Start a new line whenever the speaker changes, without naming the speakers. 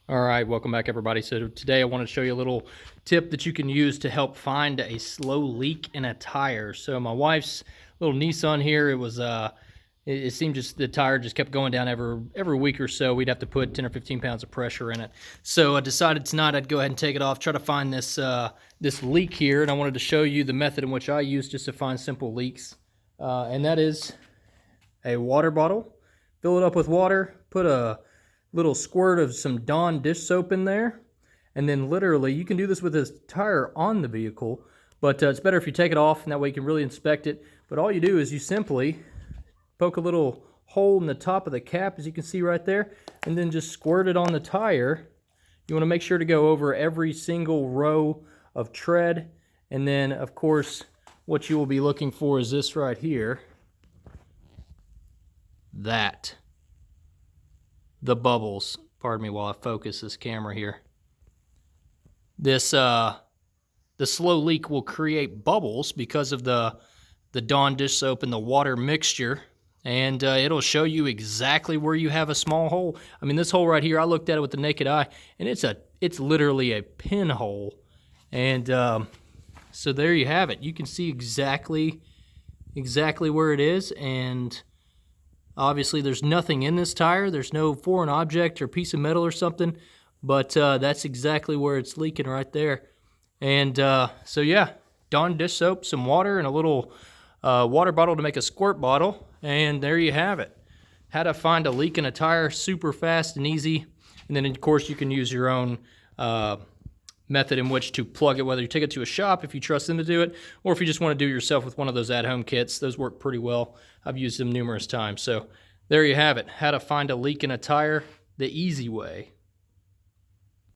All right, welcome back everybody. So today I want to show you a little tip that you can use to help find a slow leak in a tire. So my wife's little Nissan here, it seemed just the tire just kept going down every week or so. We'd have to put 10 or 15 pounds of pressure in it. So I decided tonight I'd go ahead and take it off, try to find this leak here, and I wanted to show you the method in which I use just to find simple leaks. And that is a water bottle, fill it up with water, put a little squirt of some Dawn dish soap in there, and then literally, you can do this with this tire on the vehicle, but it's better if you take it off, and that way you can really inspect it. But all you do is you simply poke a little hole in the top of the cap, as you can see right there, and then just squirt it on the tire. You want to make sure to go over every single row of tread, and then, of course, what you will be looking for is this right here. The bubbles. Pardon me while I focus this camera here. The slow leak will create bubbles because of the Dawn dish soap and the water mixture, and it'll show you exactly where you have a small hole. I mean, this hole right here, I looked at it with the naked eye, and it's literally a pinhole. And so there you have it. You can see exactly where it is, and obviously, there's nothing in this tire. There's no foreign object or piece of metal or something, but that's exactly where it's leaking right there. And so yeah, Dawn dish soap, some water, and a little water bottle to make a squirt bottle, and there you have it. How to find a leak in a tire, super fast and easy. And then, of course, you can use your own method in which to plug it, whether you take it to a shop if you trust them to do it, or if you just want to do it yourself with one of those at-home kits. Those work pretty well. I've used them numerous times. So there you have it, how to find a leak in a tire the easy way.